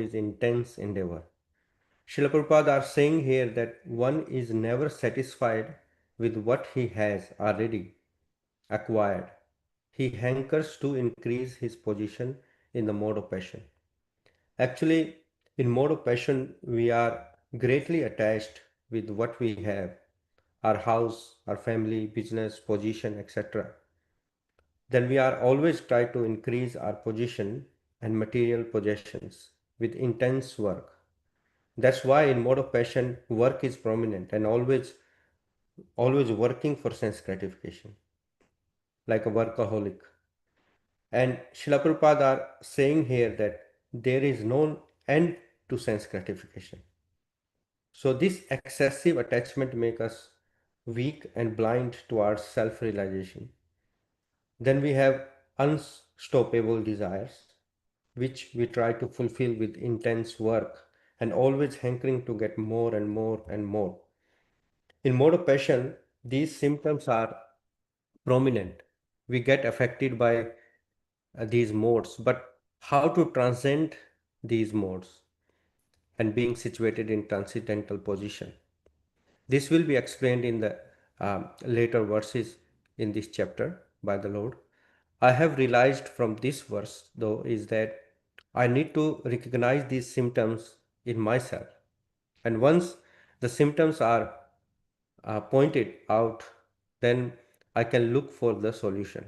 is intense endeavor. Srila Prabhupada are saying here that one is never satisfied with what he has already acquired. He hankers to increase his position in the mode of passion. Actually, in mode of passion, we are greatly attached with what we have, our house, our family, business, position, etc. Then we are always try to increase our position and material possessions with intense work. That's why in mode of passion, work is prominent and always working for sense gratification, like a workaholic. And Srila Prabhupada are saying here that there is no end to sense gratification. So this excessive attachment makes us weak and blind towards self-realization. Then we have unstoppable desires, which we try to fulfill with intense work and always hankering to get more and more and more. In mode of passion, these symptoms are prominent. We get affected by these modes, but how to transcend these modes and being situated in transcendental position. This will be explained in the later verses in this chapter by the Lord. I have realized from this verse, though, is that I need to recognize these symptoms in myself. And once the symptoms are pointed out, then I can look for the solution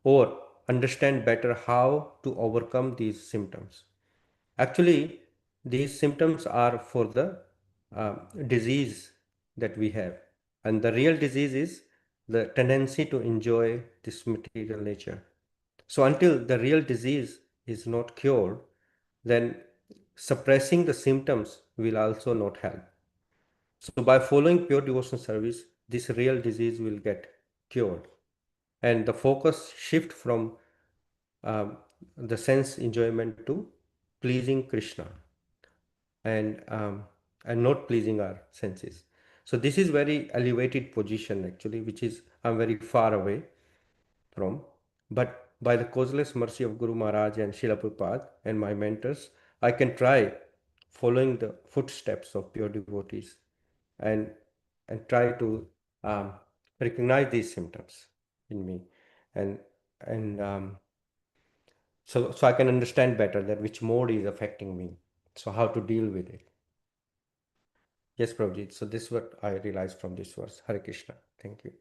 or understand better how to overcome these symptoms. Actually, these symptoms are for the disease that we have, and the real disease is the tendency to enjoy this material nature. So, until the real disease is not cured, then suppressing the symptoms will also not help. So, by following pure devotional service, this real disease will get cured, and the focus shift from um, the sense enjoyment to pleasing Krishna and not pleasing our senses. So this is very elevated position actually, which is I'm very far away from. But by the causeless mercy of Guru Maharaj and Srila Prabhupada and my mentors, I can try following the footsteps of pure devotees and try to um, recognize these symptoms in me and so I can understand better that which mode is affecting me. So how to deal with it. Yes, Prabhuji. So this is what I realized from this verse. Hare Krishna. Thank you.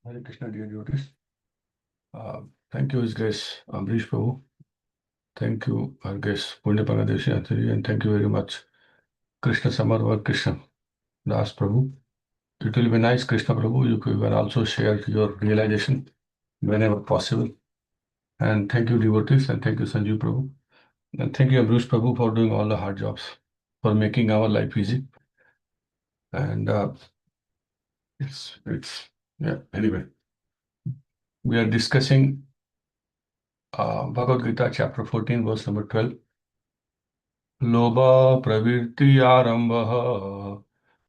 Hare Krishna, dear devotees. Thank you, His Grace Ambrish Prabhu. Thank you, our guest Punya Panadeshi Acharya, and thank you very much, Krishna Samarvar Krishna Das Prabhu. It will be nice, Krishna Prabhu, you can also share your realization whenever possible. And thank you, devotees, and thank you, Sanjeev Prabhu. And thank you, Ambrish Prabhu, for doing all the hard jobs, for making our life easy. And yeah, anyway. We are discussing Bhagavad Gita, chapter 14, verse number 12. Lobha pravritti arambha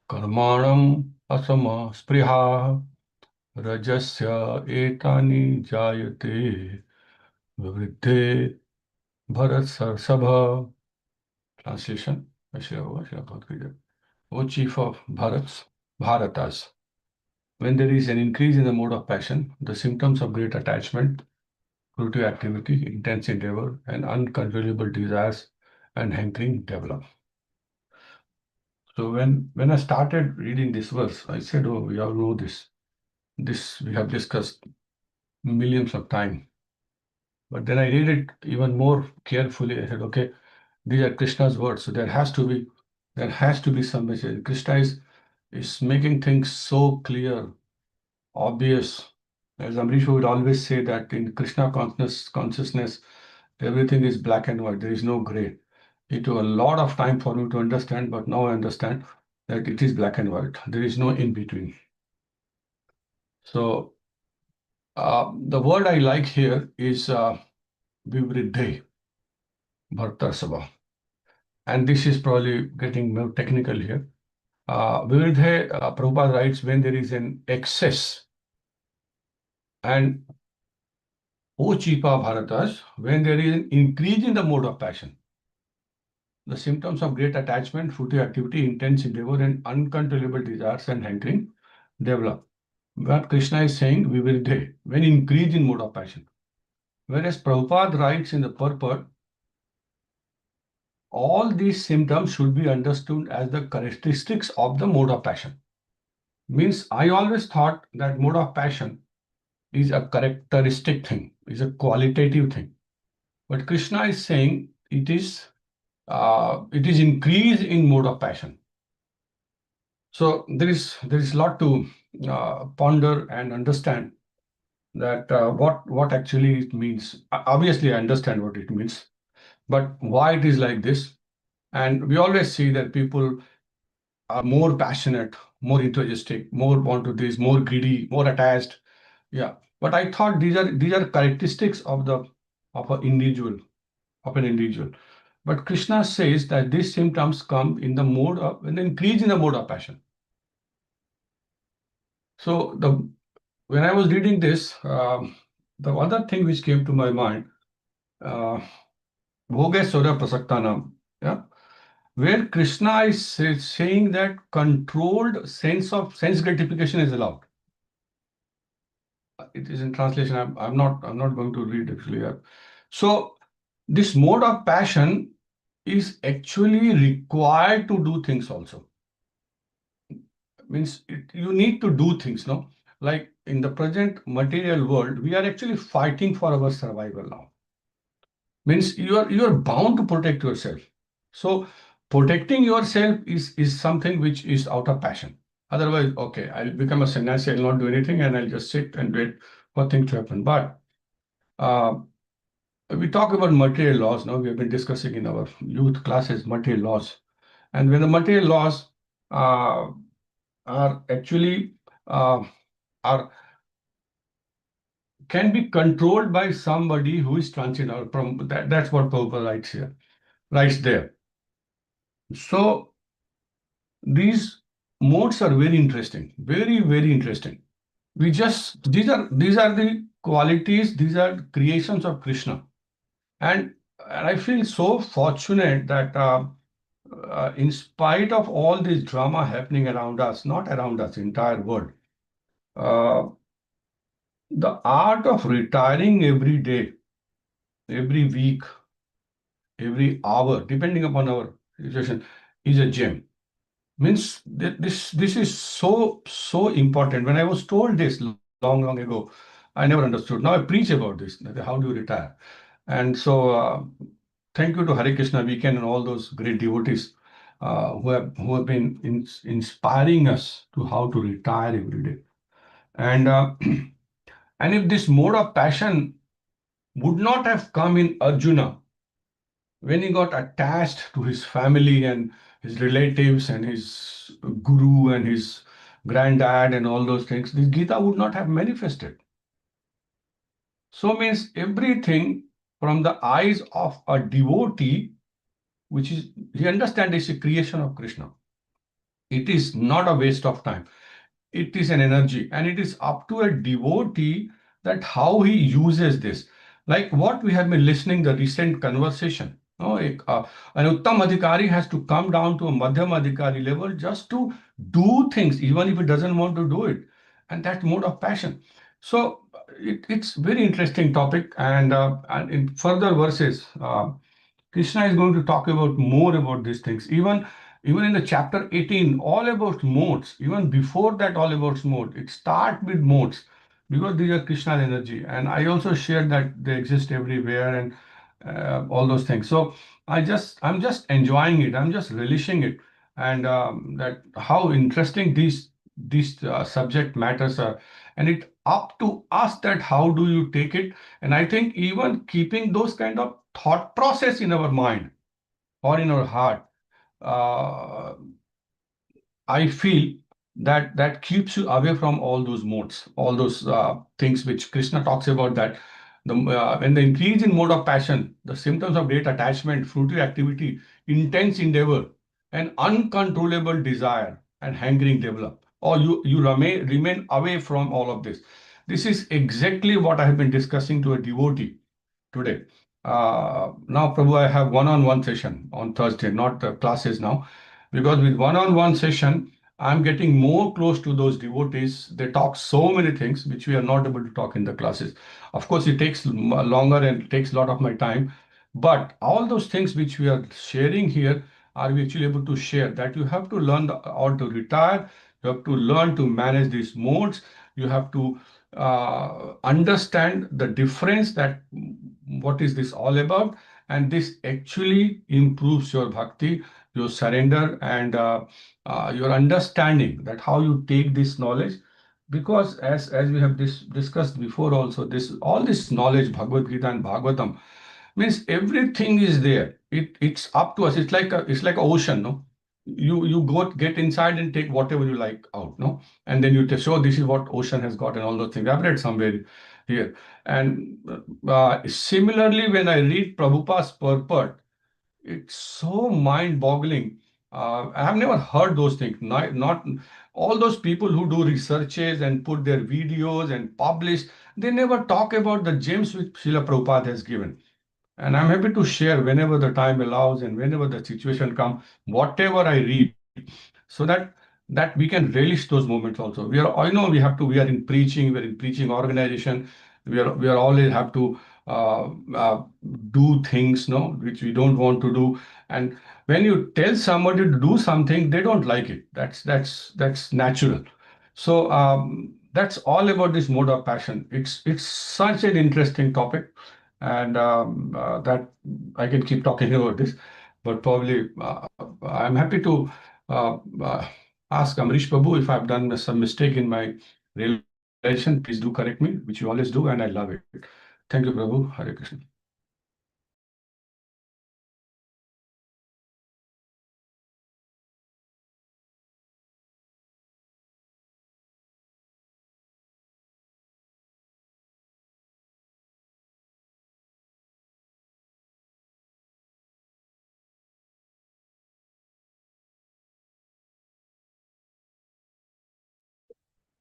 karmanam asama spriha rajasya etani jayate vivriddhe bharat sarsabha. Translation. O chief of Bharatas, when there is an increase in the mode of passion, the symptoms of great attachment, fruitive activity, intense endeavor, and uncontrollable desires and hankering develop. So when I started reading this verse, I said, oh, we all know this. This we have discussed millions of times. But then I read it even more carefully. I said, okay, these are Krishna's words. So there has to be some message. Krishna is making things so clear, obvious. As Amrish would always say that in Krishna consciousness, everything is black and white. There is no gray. It took a lot of time for me to understand, but now I understand that it is black and white. There is no in between. So the word I like here is Vivriddhe Bhartasava. and this is probably getting more technical here. Vividhe, Prabhupada writes, when there is an excess, and O Chipa Bharatas, when there is an increase in the mode of passion, the symptoms of great attachment, fruitive activity, intense endeavor, and uncontrollable desires and hankering develop. What Krishna is saying, Vividhe, when increase in mode of passion. Whereas Prabhupada writes in the purport, all these symptoms should be understood as the characteristics of the mode of passion. Means I always thought that mode of passion is a characteristic thing, is a qualitative thing. But Krishna is saying it is increase in mode of passion. So there is a lot to ponder and understand that what actually it means. Obviously, I understand what it means, but why it is like this. And we always see that people are more passionate, more enthusiastic, more want to this, more greedy, more attached. Yeah. But I thought these are characteristics of an individual. But Krishna says that these symptoms come in the mode of an increase in the mode of passion. So when I was reading this, the other thing which came to my mind, uh, Bhoge Sura Prasaktanam, yeah, where Krishna is saying that controlled sense gratification is allowed. It is in translation. I'm not going to read actually. Yeah. So this mode of passion is actually required to do things also. Means you need to do things, no? Like in the present material world, we are actually fighting for our survival now. Means you are bound to protect yourself. So protecting yourself is something which is out of passion. Otherwise, okay, I'll become a sannyasi, I'll not do anything, and I'll just sit and wait for things to happen. But uh, we talk about material laws now. We have been discussing in our youth classes material laws, and when the material laws uh, are actually uh, are can be controlled by somebody who is transcendental. From that's what Prabhupada writes there. So these modes are very interesting, very, very interesting. These are the qualities, these are creations of Krishna. And I feel so fortunate that in spite of all this drama happening around us, not around us, entire world, uh, the art of retiring every day, every week, every hour, depending upon our situation, is a gem. Means this is so important. When I was told this long ago, I never understood. Now I preach about this. How do you retire? And so thank you to Hare Krishna WECAN and all those great devotees who have been inspiring us to how to retire every day. And and if this mode of passion would not have come in Arjuna when he got attached to his family and his relatives and his guru and his granddad and all those things, this Gita would not have manifested. So means everything from the eyes of a devotee, which is he understands is a creation of Krishna. It is not a waste of time. It is an energy, and it is up to a devotee that how he uses this. Like what we have been listening the recent conversation. No, an Uttam Adhikari has to come down to a Madhyam Adhikari level just to do things, even if he doesn't want to do it. And that mode of passion. So it's very interesting topic. And in further verses, Krishna is going to talk about more about these things. Even in the chapter 18, all about modes. Even before that, all about mode. It starts with modes because these are Krishna's energy. And I also shared that they exist everywhere and all those things. So I'm just enjoying it. I'm just relishing it, and that how interesting these subject matters are. And it up to us that how do you take it. And I think even keeping those kind of thought process in our mind or in our heart, uh, I feel that keeps you away from all those modes, all those things which Krishna talks about, that When the increase in mode of passion, the symptoms of great attachment, fruitive activity, intense endeavor, and uncontrollable desire and hankering develop, or you remain away from all of this. This is exactly what I have been discussing to a devotee today. Now, Prabhu, I have one-on-one session on Thursday, not classes now, because with one-on-one session, I'm getting more close to those devotees. They talk so many things which we are not able to talk in the classes. Of course, it takes longer and takes a lot of my time, but all those things which we are sharing here are we actually able to share. That you have to learn how to retire, you have to learn to manage these modes, you have to understand the difference that what is this all about, and this actually improves your bhakti, your surrender, and your understanding that how you take this knowledge. Because as we have discussed before also, this all this knowledge, Bhagavad Gita and Bhagavatam, means everything is there. It's up to us. It's like a ocean, no? You go get inside and take whatever you like out, no? And then you show this is what ocean has got and all those things. I've read somewhere here. And similarly, when I read Prabhupada's purport, it's so mind-boggling. I have never heard those things. Not all those people who do researches and put their videos and publish, they never talk about the gems which Srila Prabhupada has given. And I'm happy to share whenever the time allows and whenever the situation comes, whatever I read, so that we can relish those moments also. I know we are in preaching, we're in preaching organization, we are always have to uh, uh, do things, no, which we don't want to do. And when you tell somebody to do something, they don't like it. That's natural. So that's all about this mode of passion. It's such an interesting topic, and that I can keep talking about this, but probably I'm happy to uh, ask Amrish Prabhu if I've done some mistake in my realization. Please do correct me, which you always do, and I love it. Thank you, Prabhu. Hare Krishna.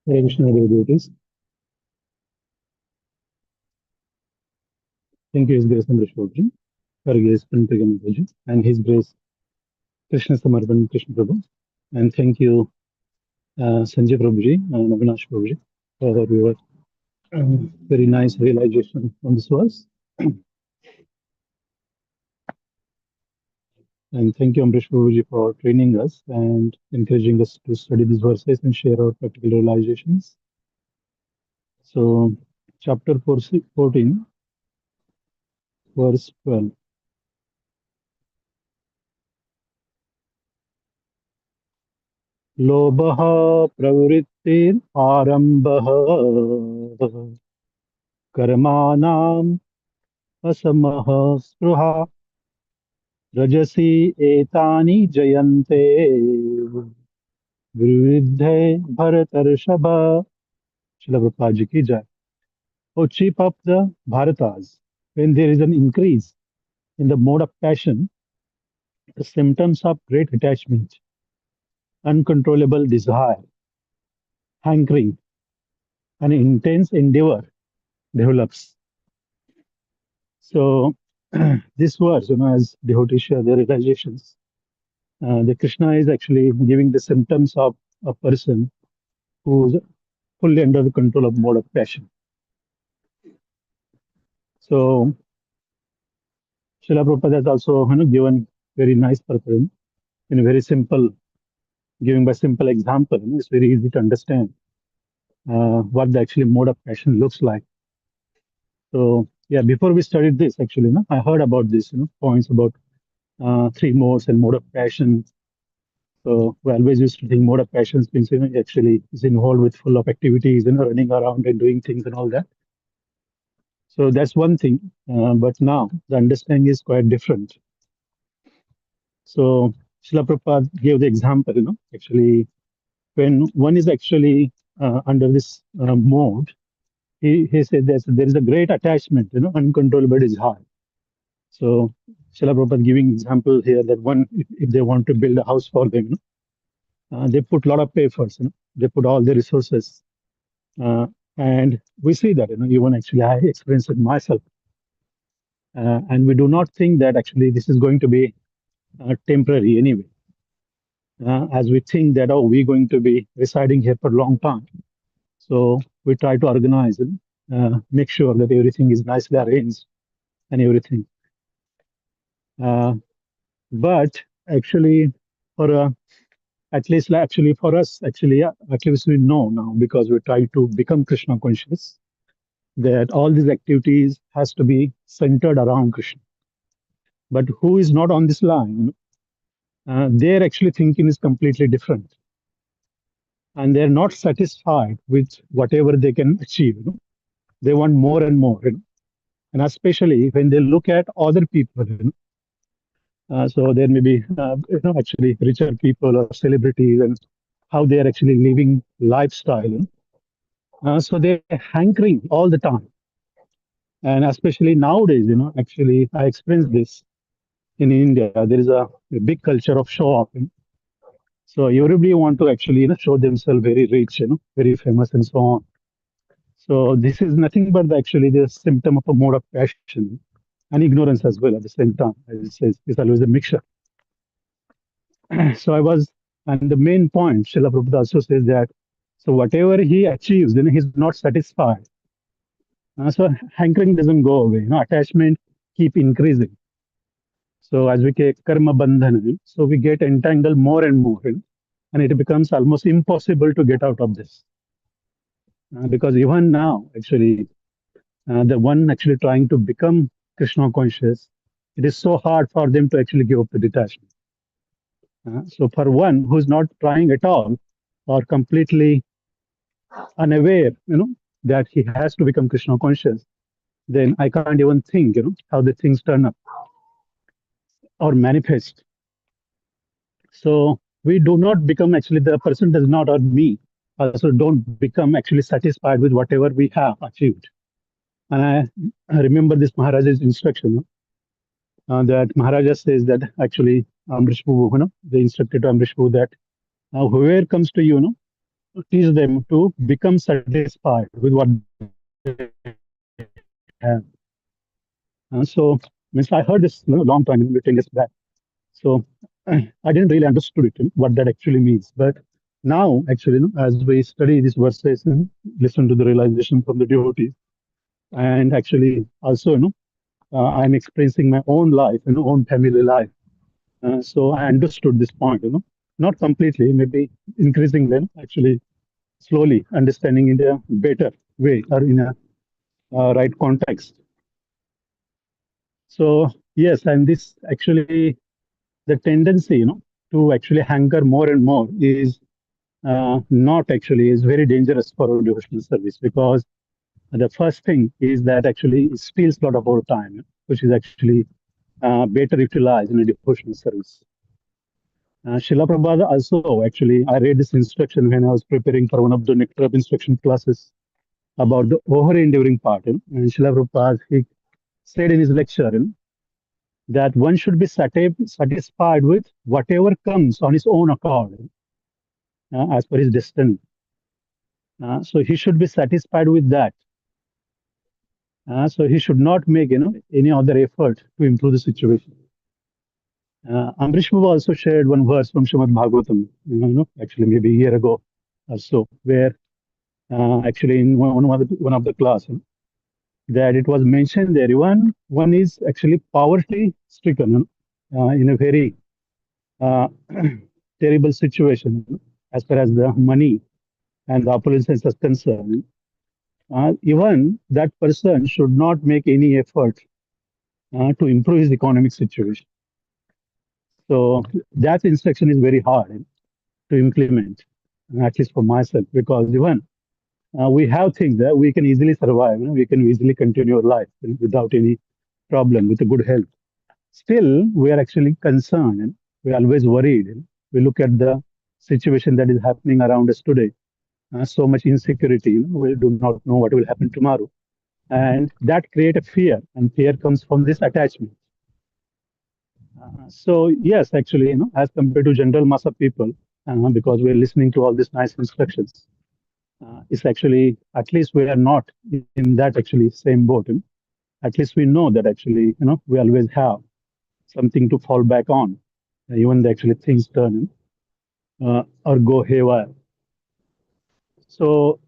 Hare Krishna, dear devotees. Thank you, His Grace Amrish Prabhuji, for His Prantagan Prabhuji, and His Grace Krishna Samarpan Krishna Prabhu. And thank you, Sanjay Prabhuji and Avinash Prabhuji, for your very nice realization on this verse. And thank you, Amrish Prabhuji, for training us and encouraging us to study these verses and share our practical realizations. So, chapter 14, verse 12. लोभः प्रवृत्तिरारम्भः कर्माणाम् असमः स्पृहा रजसी एतानि जयन्ते विरुद्धे भरतर्षभ. Srila Prabhupada Ji ki jai. O chief of the Bharatas, when there is an increase in the mode of passion, the symptoms of great attachment, uncontrollable desire, hankering, and intense endeavor develops. So, this verse, as devotees share their realizations, the Krishna is actually giving the symptoms of a person who's fully under the control of mode of passion. So, Srila Prabhupada has also given very nice purpose in a very simple, giving by simple example. It's very easy to understand what the actually mode of passion looks like. So, yeah, before we studied this, actually, I heard about this, points about three modes and mode of passion. So we always used to think mode of passion means actually is involved with full of activities, running around and doing things and all that. So that's one thing. But now the understanding is quite different. So Srila Prabhupada gave the example, actually when one is actually under this mode, he said there is a great attachment, uncontrollable desire. So Srila Prabhupada giving example here that one, if they want to build a house for them, they put a lot of efforts, they put all the resources. And we see that, even actually I experienced it myself. And we do not think that actually this is going to be temporary anyway. As we think that, oh, we're going to be residing here for a long time. So we try to organize and make sure that everything is nicely arranged and everything. But actually, for at least actually for us, actually, at least we know now because we try to become Krishna conscious that all these activities has to be centered around Krishna. But who is not on this line, their actually thinking is completely different. And they're not satisfied with whatever they can achieve. They want more and more. And especially when they look at other people, so there may be, actually richer people or celebrities and how they are actually living lifestyle. So they're hankering all the time. And especially nowadays, actually I experienced this in India. There is a big culture of show off. So everybody want to actually, show themselves very rich, very famous and so on. So this is nothing but actually the symptom of a mode of passion and ignorance as well at the same time. As it says, it's always a mixture. So I was, and the main point, Srila Prabhupada also says that, so whatever he achieves, then he's not satisfied. So hankering doesn't go away. Attachment keep increasing. So as we get karma bandhana, so we get entangled more and more, and it becomes almost impossible to get out of this. Because even now, actually, the one actually trying to become Krishna conscious, it is so hard for them to actually give up the detachment. So for one who's not trying at all or completely unaware, that he has to become Krishna conscious, then I can't even think, how the things turn up or manifest. So we do not become actually, the person does not, or me also don't become actually satisfied with whatever we have achieved. And I remember this Maharaja's instruction, that Maharaja says that actually Amrish Prabhu, they instructed to Amrish Prabhu that whoever comes to you, teach them to become satisfied with what they have. So means I heard this long time, 10 years back. So I didn't really understood it, what that actually means. But now, actually, as we study these verses and listen to the realization from the devotees, and actually also, I'm experiencing my own life, own family life. So I understood this point, not completely, maybe increasing them, actually slowly understanding in a better way or in a right context. So yes, and this actually the tendency, to actually hanker more and more is not actually is very dangerous for our devotional service, because the first thing is that actually it steals a lot of our time, which is actually better utilized in a devotional service. Srila Prabhupada also actually, I read this instruction when I was preparing for one of the Nectar of Instruction classes about the over-enduring part. And Srila Prabhupada, he said in his lecture, that one should be satisfied with whatever comes on his own accord, as per his destiny. So he should be satisfied with that. So he should not make any other effort to improve the situation. Amrish Prabhu also shared one verse from Srimad Bhagavatam, actually maybe a year ago or so, where actually in one of the class, that it was mentioned there, one is actually poverty stricken, in a very terrible situation, as far as the money and the opulence is concerned. Even that person should not make any effort to improve his economic situation. So that instruction is very hard to implement, at least for myself, because even we have things that we can easily survive, we can easily continue our life without any problem, with a good health. Still, we are actually concerned, we're always worried. We look at the situation that is happening around us today, so much insecurity. We do not know what will happen tomorrow, and that create a fear, and fear comes from this attachment. So yes, actually, as compared to general mass of people, because we're listening to all these nice instructions, it's actually, at least we are not in that actually same boat. At least we know that actually, we always have something to fall back on, even the actually things turn or go haywire. So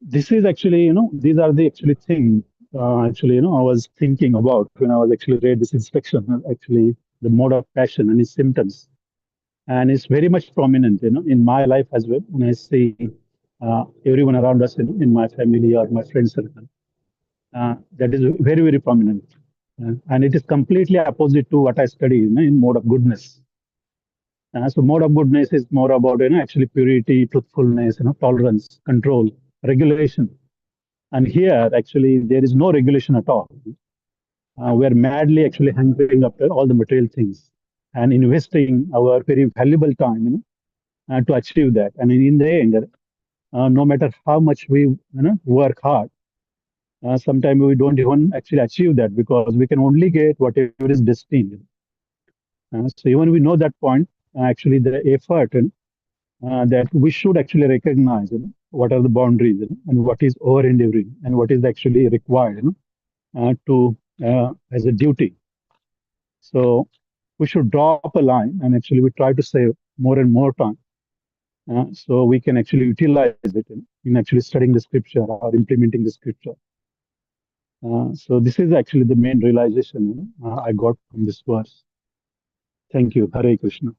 this is actually, these are the actually things. Actually, I was thinking about when I was actually read this instruction. Actually, the mode of passion and its symptoms, and it's very much prominent, in my life as well. When I see everyone around us, in my family or my friend circle, that is very, very prominent. And it is completely opposite to what I study, in mode of goodness. So mode of goodness is more about, actually purity, truthfulness, tolerance, control, regulation. And here, actually, there is no regulation at all. We are madly actually hankering after all the material things and investing our very valuable time, to achieve that. And in the end, no matter how much we, work hard, sometimes we don't even actually achieve that, because we can only get whatever is destined. So even we know that point, actually the effort, that we should actually recognize, what are the boundaries, and what is over endeavoring, and what is actually required, to as a duty. So we should drop a line, and actually we try to save more and more time, so we can actually utilize it in actually studying the scripture or implementing the scripture. So this is actually the main realization, I got from this verse. Thank you. Hare Krishna.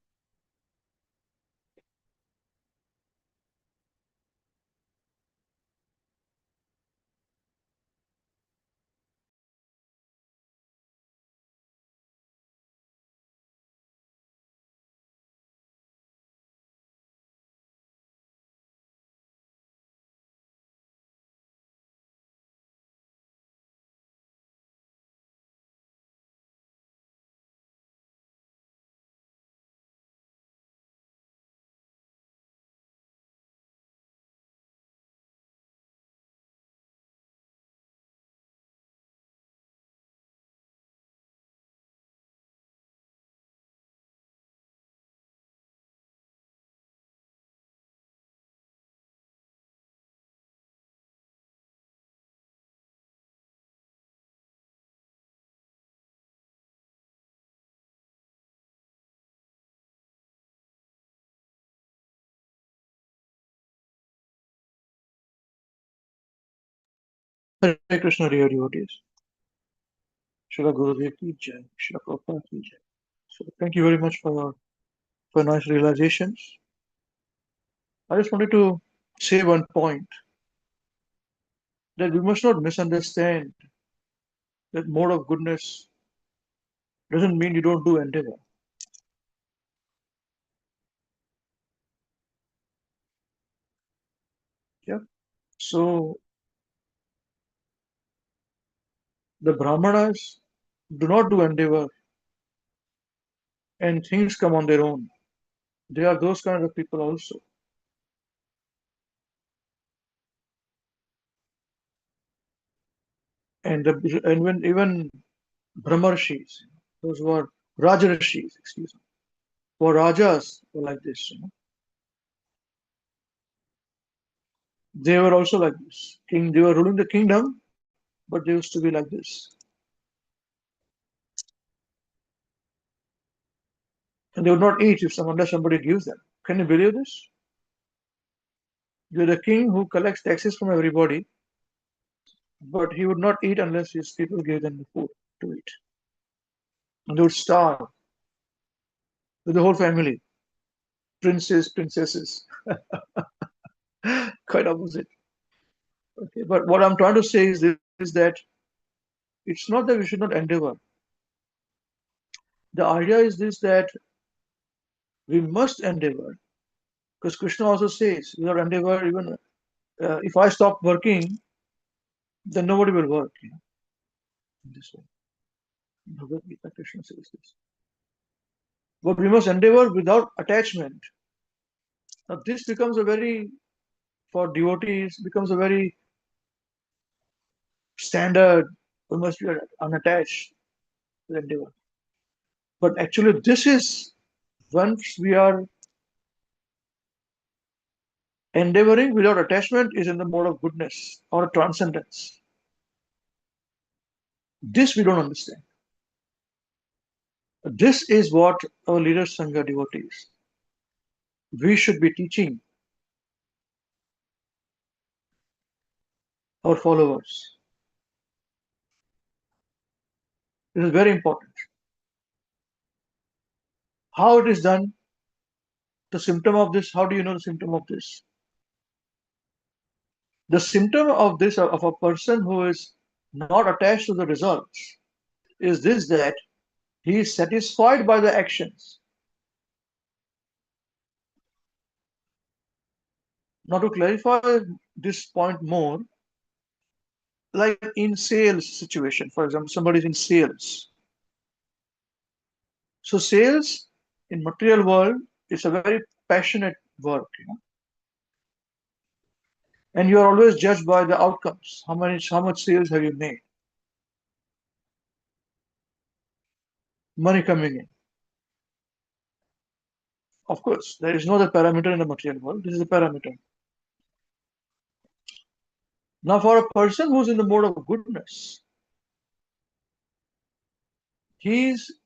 Hare Krishna, dear devotees. Srila Gurudev ki jai, Srila Prabhupada ki jai. So thank you very much for nice realizations. I just wanted to say one point, that we must not misunderstand that mode of goodness doesn't mean you don't do endeavor. Yeah. So the Brahmanas do not do endeavor and things come on their own. They are those kind of people also. And when even Brahmarshis, those who are Rajarshis, excuse me, or Rajas were like this, they were also like this. They were ruling the kingdom, but they used to be like this. And they would not eat unless somebody gives them. Can you believe this? You're the king who collects taxes from everybody, but he would not eat unless his people gave them the food to eat. And they would starve with the whole family, princes, princesses. Quite opposite. Okay, but what I'm trying to say is this, is that it's not that we should not endeavor. The idea is this, that we must endeavor, because Krishna also says, without endeavor, even if I stop working, then nobody will work. In this way, Bhagavad Gita, Krishna says this. But we must endeavor without attachment. Now, this becomes a very for devotees becomes a very standard, we must be unattached to the endeavor. But actually, this is once we are endeavoring without attachment is in the mode of goodness or transcendence. This we don't understand. This is what our leaders, Sangha devotees, we should be teaching our followers. This is very important. How it is done, the symptom of this, how do you know the symptom of this? The symptom of this, of a person who is not attached to the results, is this, that he is satisfied by the actions. Now, to clarify this point more, like in sales situation, for example, somebody is in sales. So sales in material world is a very passionate work, and you are always judged by the outcomes. How much sales have you made? Money coming in. Of course, there is no other parameter in the material world. This is a parameter. Now, for a person who's in the mode of goodness, he is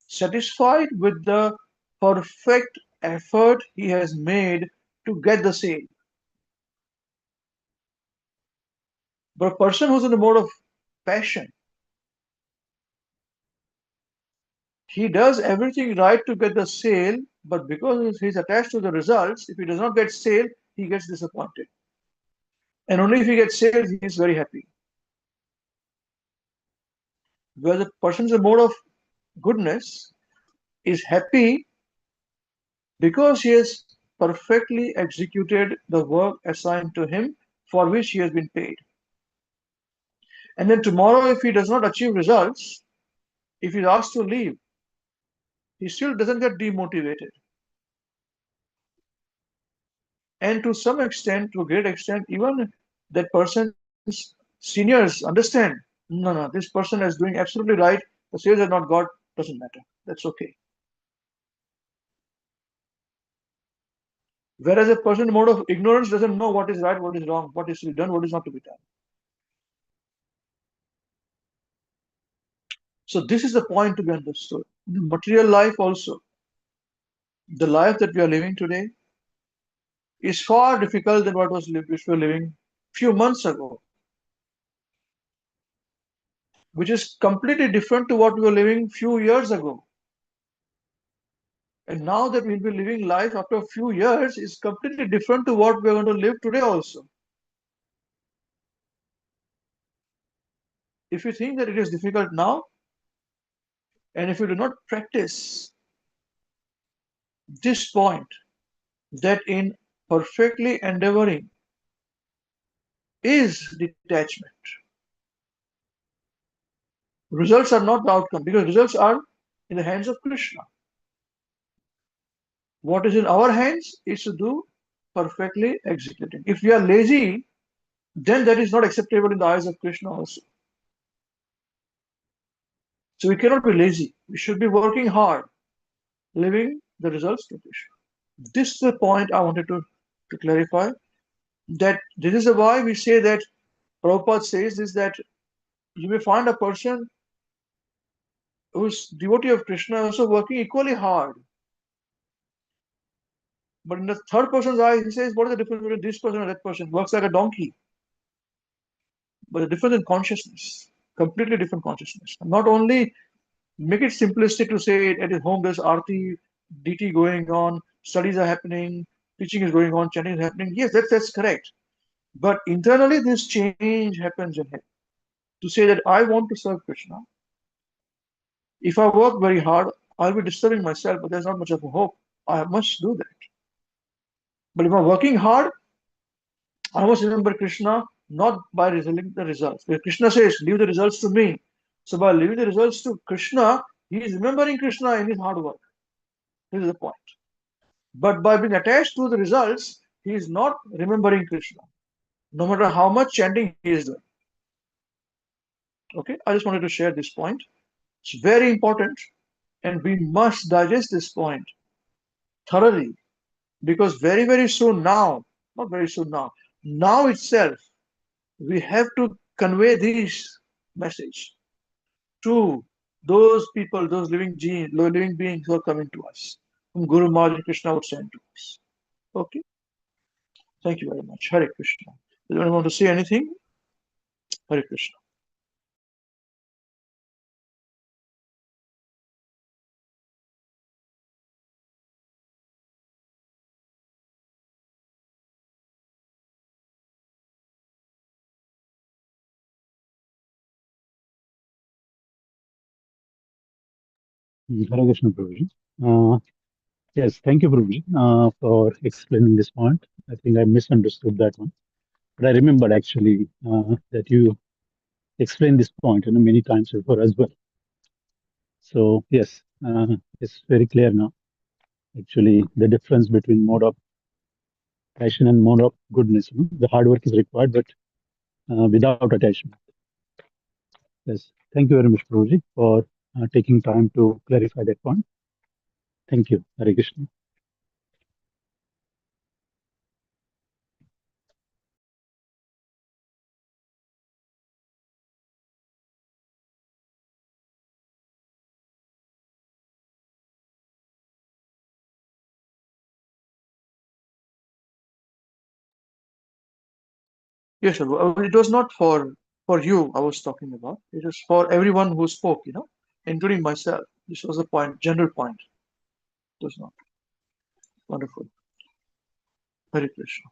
satisfied with the perfect effort he has made to get the sale. But a person who's in the mode of passion, he does everything right to get the sale, but because he's attached to the results, if he does not get sale, he gets disappointed. And only if he gets sale, he is very happy. Where the person's in the mode of goodness is happy because he has perfectly executed the work assigned to him for which he has been paid. And then tomorrow, if he does not achieve results, if he's asked to leave, he still doesn't get demotivated. And to some extent, to a great extent, even that person's seniors understand, no, this person is doing absolutely right. The sales are not got, doesn't matter. That's okay. Whereas a person in mode of ignorance doesn't know what is right, what is wrong, what is to be done, what is not to be done. So this is the point to be understood. In material life also, the life that we are living today is far difficult than what which we were living few months ago, which is completely different to what we were living few years ago. And now that we'll be living life after a few years is completely different to what we're going to live today also. If you think that it is difficult now, and if you do not practice this point, that in perfectly endeavoring is detachment. Results are not the outcome, because results are in the hands of Krishna. What is in our hands is to do perfectly executing. If we are lazy, then that is not acceptable in the eyes of Krishna also. So we cannot be lazy. We should be working hard, living the results to Krishna. This is the point I wanted to clarify. That this is why we say that Prabhupada says is that you may find a person who is devotee of Krishna also working equally hard. But in the third person's eye, he says, what is the difference between this person and that person? Works like a donkey. But the difference in consciousness, completely different consciousness. Not only make it simplistic to say at his home there's Aarti, DT going on, studies are happening, teaching is going on, chanting is happening. Yes, that's correct. But internally, this change happens in him. To say that I want to serve Krishna, if I work very hard, I'll be disturbing myself, but there's not much of a hope. I must do that. But if I'm working hard, I must remember Krishna not by revealing the results. Because Krishna says, leave the results to me. So by leaving the results to Krishna, he is remembering Krishna in his hard work. This is the point. But by being attached to the results, he is not remembering Krishna, no matter how much chanting he is doing. Okay, I just wanted to share this point. It's very important, and we must digest this point thoroughly, because very, very soon now, not very soon now itself, we have to convey this message to those people, those living beings who are coming to us, whom Guru Maharaj and Krishna would send to us. Okay, thank you very much. Hare Krishna. Does anyone want to say anything? Hare Krishna. Hare Krishna, Prabhuji. Yes, thank you, Prabhuji, for explaining this point. I think I misunderstood that one, but I remembered actually that you explained this point many times before as well. So yes, it's very clear now. Actually, the difference between mode of passion and mode of goodness. The hard work is required, but without attachment. Yes, thank you very much, Prabhuji, for taking time to clarify that point. Thank you, Hare Krishna. Yes, Prabhu. It was not for you I was talking about. It was for everyone who spoke, including myself. This was the point, general point. It was not. Wonderful. Hare Krishna.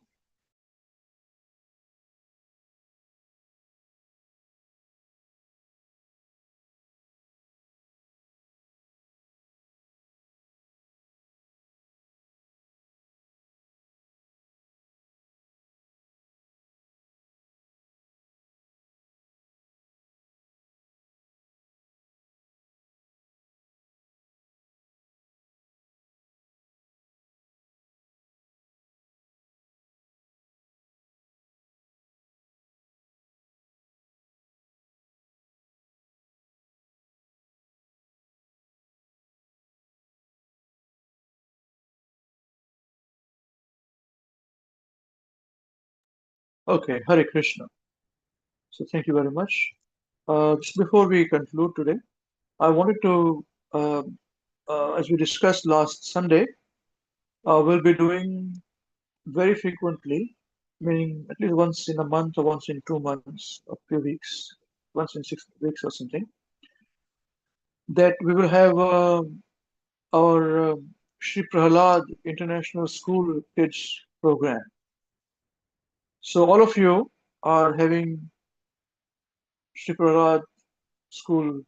Okay, Hare Krishna. So thank you very much. Just before we conclude today, I wanted to, as we discussed last Sunday, we'll be doing very frequently, meaning at least once in a month or once in 2 months, a few weeks, once in 6 weeks or something, that we will have our Sri Prahalad International School Kids program. So all of you are having Sri Prahalad school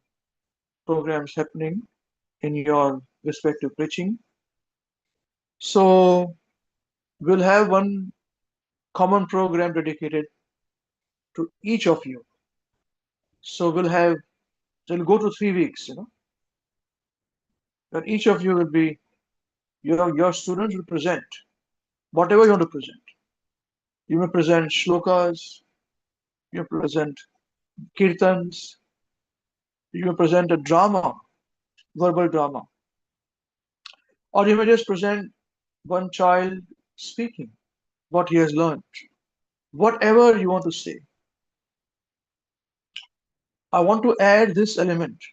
programs happening in your respective preaching. So we'll have one common program dedicated to each of you. So we'll go to 3 weeks, and each of you will be, your students will present whatever you want to present. You may present shlokas, you may present kirtans, you may present a drama, verbal drama, or you may just present one child speaking what he has learned. Whatever you want to say. I want to add this element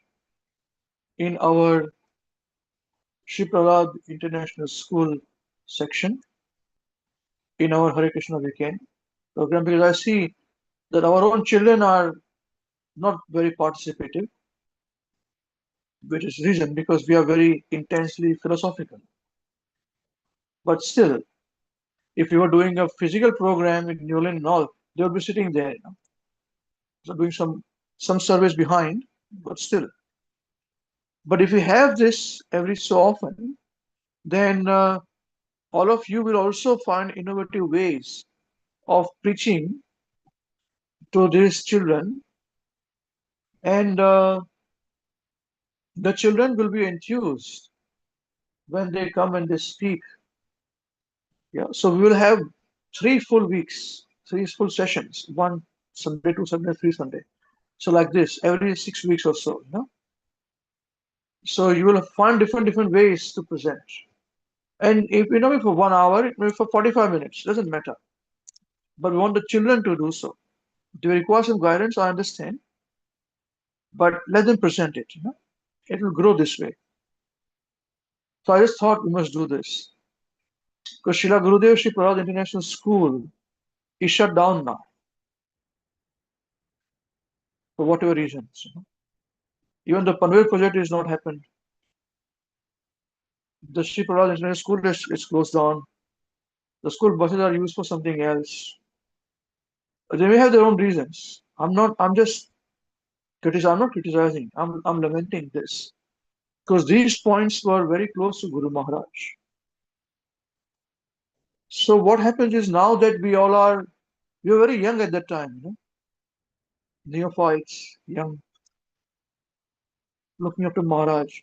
in our Sri Prahlad International School section in our Hare Krishna WECAN program, because I see that our own children are not very participative, which is reason because we are very intensely philosophical. But still, if you are doing a physical program in New Zealand and all, they will be sitting there, so doing some service behind, but still. But if we have this every so often, then all of you will also find innovative ways of preaching to these children, and the children will be enthused when they come and they speak. Yeah, so we will have 3 full weeks, 3 full sessions, 1 Sunday, 2 Sunday, 3 Sunday. So like this, every 6 weeks or so, So you will find different ways to present. And if for 1 hour, it may be for 45 minutes, doesn't matter. But we want the children to do so. They require some guidance, I understand. But let them present it, It will grow this way. So I just thought we must do this. Because Srila Gurudev Shri Prabhupada International School is shut down now. For whatever reasons. Even the Panvel project is not happened. The Shri Prabhupada International School is closed down. The school buses are used for something else. They may have their own reasons. I'm not criticizing. I'm lamenting this. Because these points were very close to Guru Maharaj. So what happens is now that we were very young at that time, neophytes, young, looking up to Maharaj.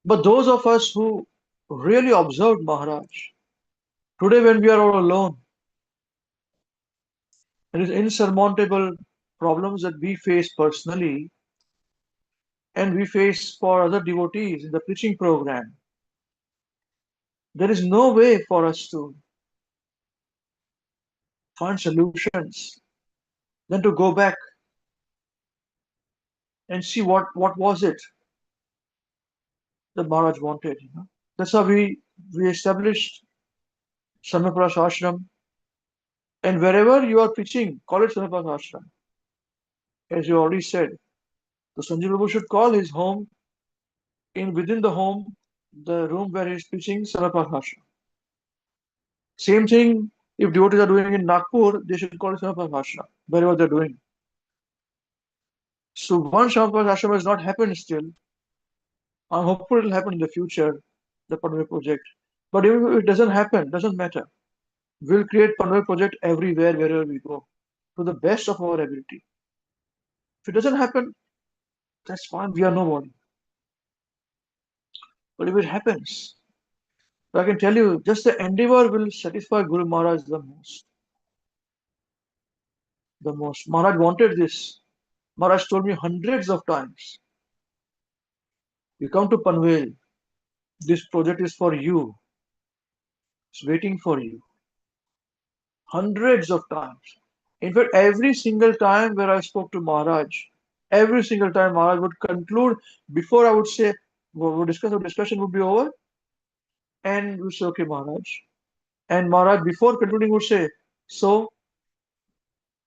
But those of us who really observed Maharaj, today when we are all alone, there is insurmountable problems that we face personally and we face for other devotees in the preaching program. There is no way for us to find solutions than to go back and see what was it that Maharaj wanted. That's how we established Samaprash Ashram. And wherever you are preaching, call it Samaprash Ashram. As you already said, the Sanjay Prabhu should call his home within the home, the room where he's preaching, Samaprash Ashram. Same thing, if devotees are doing in Nagpur, they should call it Samaprash Ashram, wherever they're doing. So one Samaprash Ashram has not happened still. I'm hopeful it will happen in the future, the Panvel project. But even if it doesn't happen, doesn't matter. We'll create Panvel project everywhere, wherever we go, to the best of our ability. If it doesn't happen, that's fine, we are nobody. But if it happens, I can tell you, just the endeavor will satisfy Guru Maharaj the most. The most. Maharaj wanted this. Maharaj told me hundreds of times, you come to Panvel, this project is for you. It's waiting for you. Hundreds of times. In fact, every single time where I spoke to Maharaj, every single time Maharaj would conclude, before I would say, our discussion would be over, and we would say, okay, Maharaj. And Maharaj, before concluding, would say, so,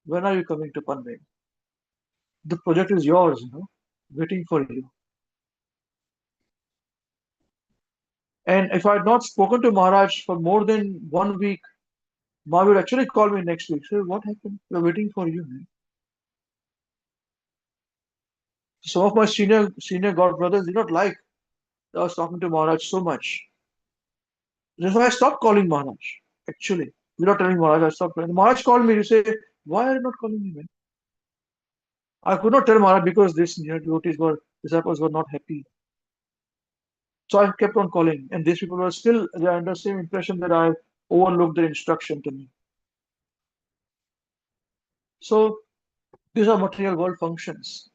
when are you coming to Panvel? The project is yours, waiting for you. And if I had not spoken to Maharaj for more than 1 week, Maharaj would actually call me next week. Say, what happened? We're waiting for you, man. Some of my senior God brothers did not like that I was talking to Maharaj so much. That's why I stopped calling Maharaj. Actually, without telling Maharaj, I stopped calling. Maharaj called me to say, why are you not calling me, man? I could not tell Maharaj because these disciples were not happy. So I kept on calling, and these people were still under the same impression that I overlooked their instruction to me. So these are material world functions.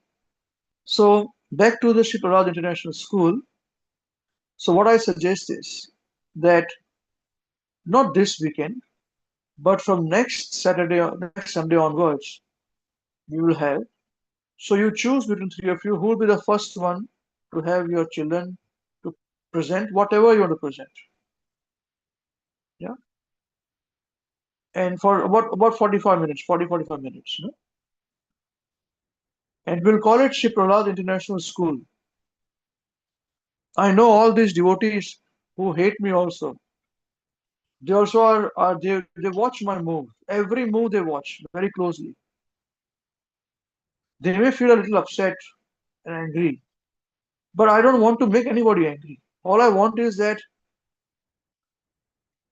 So back to the Shri Prabhupada International School. So what I suggest is that not this weekend, but from next Saturday or next Sunday onwards, we will have. So you choose between 3 of you who will be the first one to have your children to present whatever you want to present. Yeah. And for about 45 minutes, 45 minutes. And we'll call it Shri Prabhupada International School. I know all these devotees who hate me also. They also they watch my move. Every move they watch very closely. They may feel a little upset and angry, but I don't want to make anybody angry. All I want is that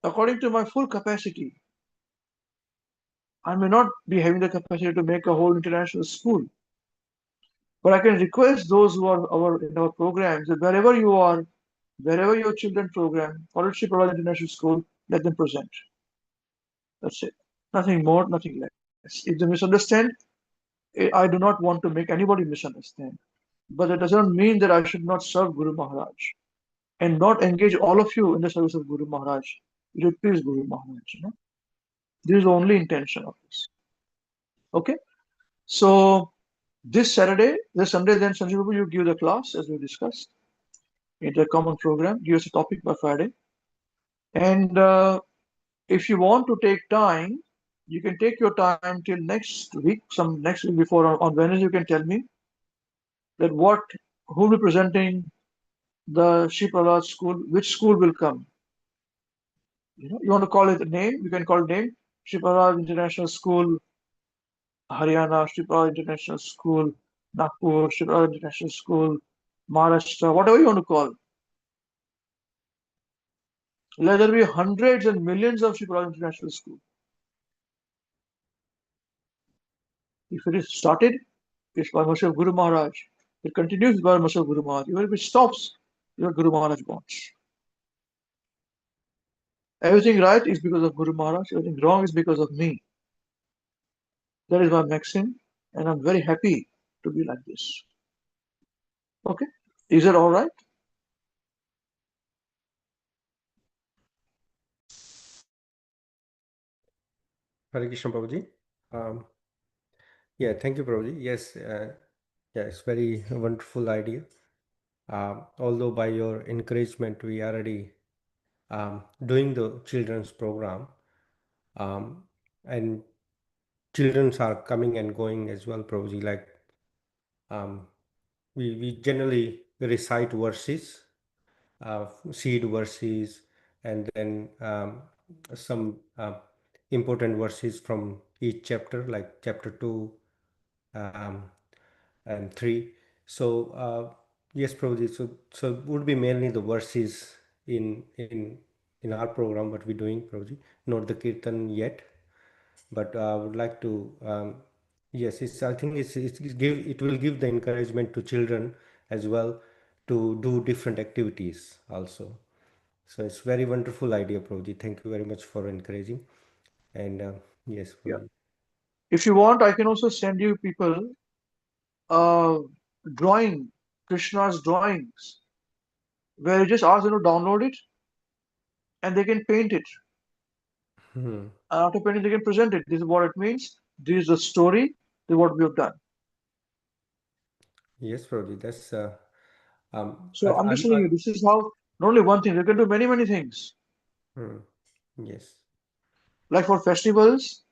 according to my full capacity, I may not be having the capacity to make a whole international school, but I can request those who are in our programs that wherever you are, wherever your children program, Shri Prabhupada International School, let them present. That's it. Nothing more, nothing less. If they misunderstand, I do not want to make anybody misunderstand. But that does not mean that I should not serve Guru Maharaj and not engage all of you in the service of Guru Maharaj. You should please Guru Maharaj. This is the only intention of this. Okay? So this Sunday, then Sanjay Babu, you give the class as we discussed. It's a common program. Give us a topic by Friday. And if you want to take time, you can take your time till next week, some next week before on Wednesday, you can tell me that who will be presenting the Shri Prahlad school, which school will come. You want to call it a name, you can call it name, Shri Prahlad International School, Haryana, Shri Prahlad International School, Nagpur, Shri Prahlad International School, Maharashtra, whatever you want to call. Let there be hundreds and millions of Shri Prahlad International School. If it is started, it's by mercy of Guru Maharaj. It continues by mercy of Guru Maharaj. Even if it stops, your Guru Maharaj wants. Everything right is because of Guru Maharaj, everything wrong is because of me. That is my maxim, and I'm very happy to be like this. Okay? Is that all right? Hare Krishna Prabhuji. Yeah, thank you, Prabhuji. Yes, yeah, it's very wonderful idea. Although by your encouragement, we are already doing the children's program, and childrens are coming and going as well, Prabhuji. Like we generally recite verses, seed verses, and then some important verses from each chapter, like chapter 2 um, and 3. So yes, Prabhuji. So it would be mainly the verses in our program what we're doing, Prabhuji. Not the kirtan yet, but I would like to. Yes, I think it will give the encouragement to children as well to do different activities also. So it's very wonderful idea, Prabhuji. Thank you very much for encouraging. And yes, Yeah. Prabhuji. If you want, I can also send you people drawing, Krishna's drawings, where you just ask them to download it and they can paint it. Hmm. After painting, they can present it. This is what it means. This is the story. This is what we have done. Yes, Prabhuji. That's So I'm just telling you, this is how, not only one thing, they can do many, many things. Yes. Like for festivals,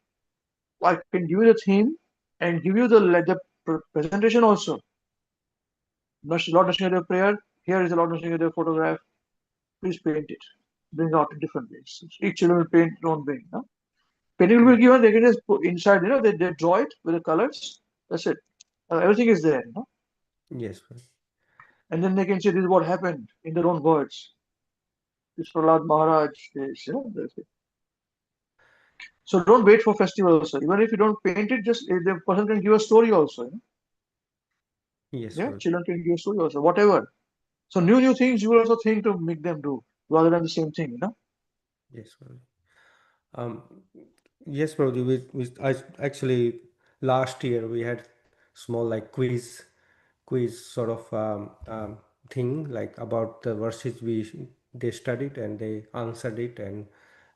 I can give you the theme and give you the presentation also. Lord Nrsimhadev prayer, here is the Lord Nrsimhadev photograph. Please paint it. Bring out in different ways. Each children will paint their own way. No? Painting will be given, they can just put inside, they draw it with the colors. That's it. Everything is there. Yes, Prabhuji. And then they can say this is what happened in their own words. This Prahlad Maharaj, this, that's it. So don't wait for festivals. Even if you don't paint it, just the person can give a story also. Yes, Yeah, Prabhuji. children can give a story also, whatever. So new things you will also think to make them do rather than the same thing. Yes, Prabhuji. Um, yes, Prabhuji. I actually last year we had small like quiz sort of thing like about the verses they studied and they answered it and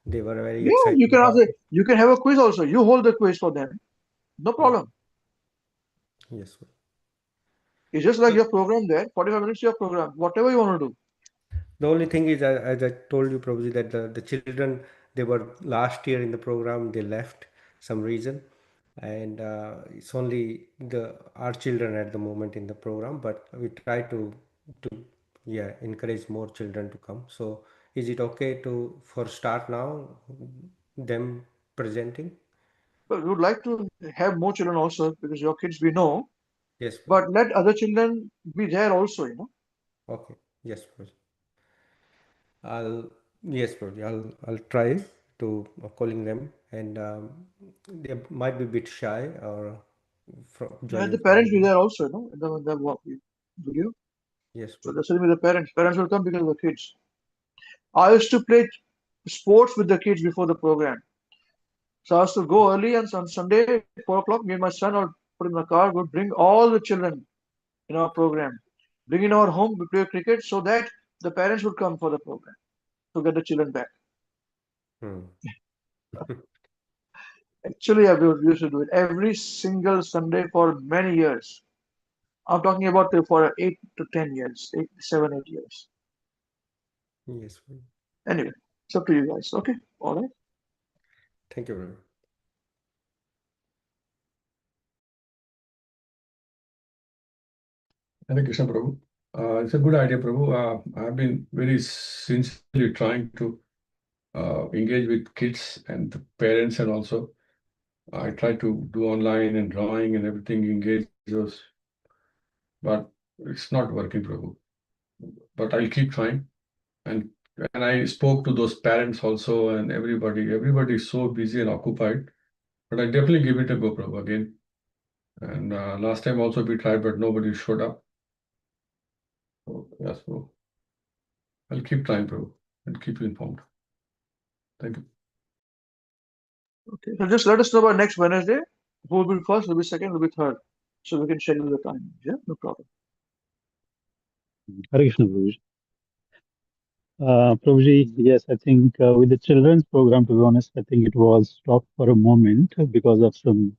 they were very Yeah, you excited can about also it. you can have a quiz also. You hold the quiz for them. No Yes, problem. yes. It's just like So your program there, 45 minutes your program, whatever you want to do. the only thing is, as I told you, Prabhuji, that the children they were last year in the program they left some reason, and it's only the our children at the moment in the program. But we try to yeah encourage more children to come. So is it okay to for start now them presenting? But we would like to have more children also because your kids we know, Yes, Prabhuji. but let other children be there also. Okay. Yes, Prabhuji. I'll yes, Prabhuji. I'll try to calling them, and they might be a bit shy or Let joining the from parents be home. there also, in the video. Yes, So Prabhuji. that's with the parents. Parents will come because of the kids. I used to play sports with the kids before the program. So I was to go early, and on Sunday, 4 o'clock, me and my son would put in the car, would bring all the children in our program. Bring in our home, we play cricket so that the parents would come for the program to get the children back. Actually, I used to do it every single Sunday for many years. I'm talking about for 8 to 10 years, 7, 8 years. Yes. Anyway, it's up to you guys. Okay, all right. Thank you, brother. Hare Krishna, Prabhu. It's a good idea, Prabhu. I've been very sincerely trying to engage with kids and the parents, and also I try to do online and drawing and everything, engage those, but it's not working, Prabhu. But I'll keep trying. And I spoke to those parents also, and everybody is so busy and occupied. But I definitely give it a go, Prabhu, again. And last time also we tried, but nobody showed up. So, yes, Prabhu. I'll keep trying, Prabhu, and keep you informed. Thank you. Okay, so just let us know by next Wednesday who will be first, who will be second, who will be third, so we can schedule the time. Yeah, no problem. Hare Krishna, Prabhuji. Prabhuji, yes, I think with the children's program, to be honest, I think it was stopped for a moment because of some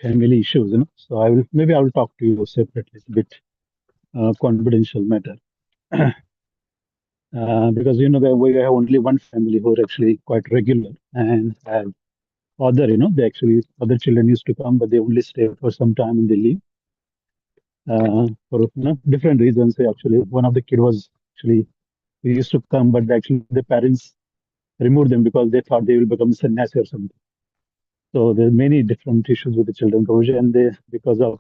family issues, So I will talk to you separately. It's a bit confidential matter. Because that we have only one family who are actually quite regular and have other, they actually other children used to come, but they only stay for some time and they leave for different reasons. Actually, one of the kid was actually he used to come, but actually the parents removed them because they thought they will become sannyasi or something. So there's many different issues with the children, Prabhuji, and they because of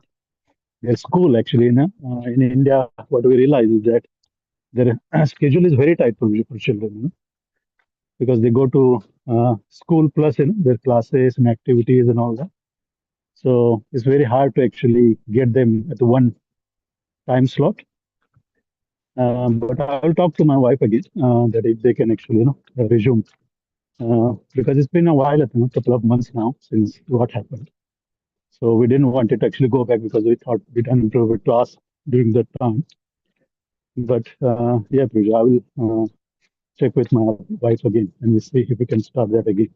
their school actually, in India, what we realize is that their schedule is very tight, Prabhuji, for children, because they go to school plus their classes and activities and all that. So it's very hard to actually get them at one time slot. But I'll talk to my wife again that if they can actually resume because it's been a while, I think a couple of months now since what happened. So we didn't want it to actually go back because we thought we didn't improve it to us during that time. But yeah, Pooja, I will check with my wife again and we see if we can start that again.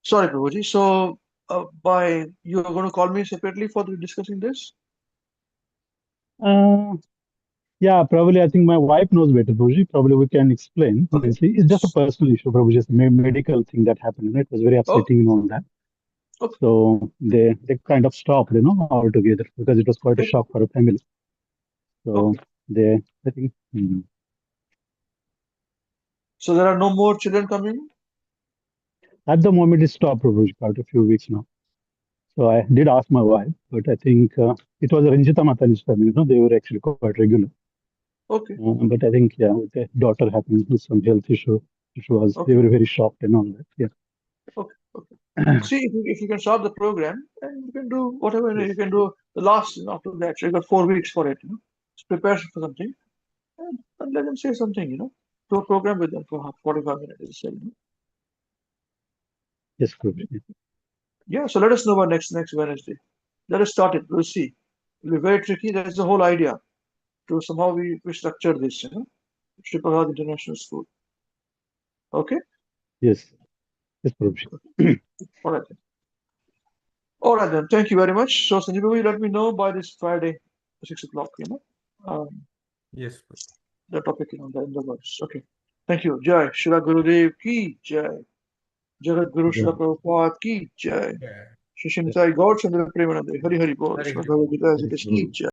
Sorry, Prabhuji. So, you're going to call me separately for discussing this? Yeah, probably. I think my wife knows better, Prabhuji. Probably we can explain. Okay. It's just a personal issue, Prabhuji. Just a medical thing that happened. It was very upsetting and all that. Okay. So they kind of stopped, altogether because it was quite a shock for a family. So I think. So there are no more children coming? At the moment, it stopped, Prabhuji, quite a few weeks now. So I did ask my wife, but I think it was a Ranjita Matani's family. They were actually quite regular. Okay. But I think, yeah, with the daughter having some health issue, they were very shocked and all that. Yeah. Okay. See if you can start the program, and you can do whatever you can do. The last after that, so you got 4 weeks for it. Just prepare for something, and let them say something. Do a program with them for 45 minutes. Yes, Prabhuji. Yeah. So let us know about next Wednesday. Let us start it. We'll see. It'll be very tricky. That's the whole idea. To somehow we structure this. Sripurad International School. Okay. Yes. Yes, Prabhuji. All right then. All right then. Thank you very much. So Sanjeev, will you let me know by this Friday, 6 o'clock. Yes. The topic in the words. Okay. Thank you. Jai Shri Gurudev ki Jai. Jagat Guru Shri Prabhupada ki Jai. Shri Sai Gaur Chandra Premanande. Hari Hari Bol. Shri Bhagavad Gita as it is ki Jai.